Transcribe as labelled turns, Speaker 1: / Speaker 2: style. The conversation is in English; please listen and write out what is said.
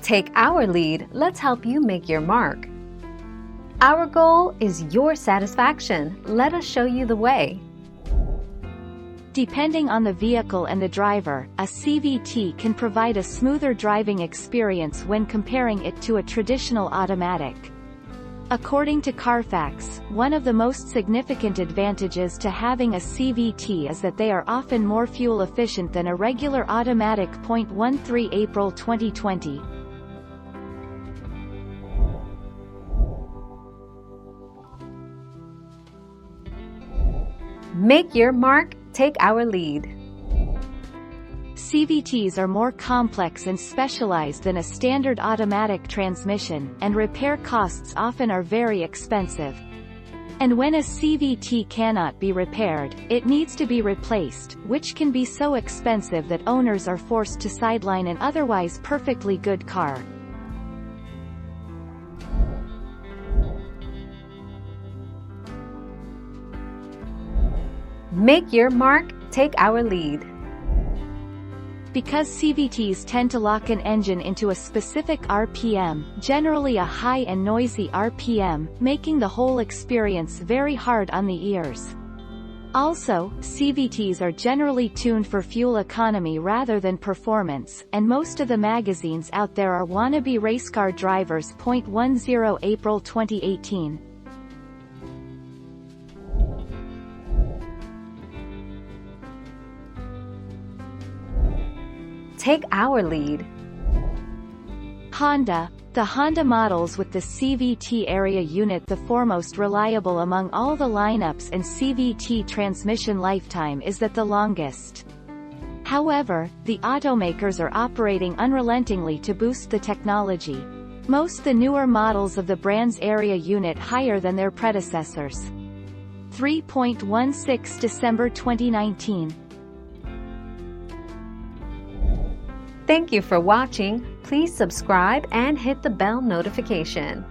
Speaker 1: Take our lead, let's help you make your mark. Our goal is your satisfaction. Let us show you the way.
Speaker 2: Depending on the vehicle and the driver, a CVT can provide a smoother driving experience when comparing it to a traditional automatic. According to Carfax, one of the most significant advantages to having a CVT is that they are often more fuel efficient than a regular automatic. 13 April 2020.
Speaker 1: Make your mark, take our lead.
Speaker 2: CVTs are more complex and specialized than a standard automatic transmission, and repair costs often are very expensive. And when a CVT cannot be repaired, it needs to be replaced, which can be so expensive that owners are forced to sideline an otherwise perfectly good car.
Speaker 1: Make your mark, take our lead.
Speaker 2: Because CVTs tend to lock an engine into a specific RPM, generally a high and noisy RPM, making the whole experience very hard on the ears. Also, CVTs are generally tuned for fuel economy rather than performance, and most of the magazines out there are wannabe racecar drivers. 10 April 2018.
Speaker 1: Take our lead.
Speaker 2: Honda. The Honda models with the CVT area unit, the foremost reliable among all the lineups, and CVT transmission lifetime is that the longest. However, the automakers are operating unrelentingly to boost the technology. Most the newer models of the brand's area unit higher than their predecessors. 3.16 December 2019.
Speaker 1: Thank you for watching. Please subscribe and hit the bell notification.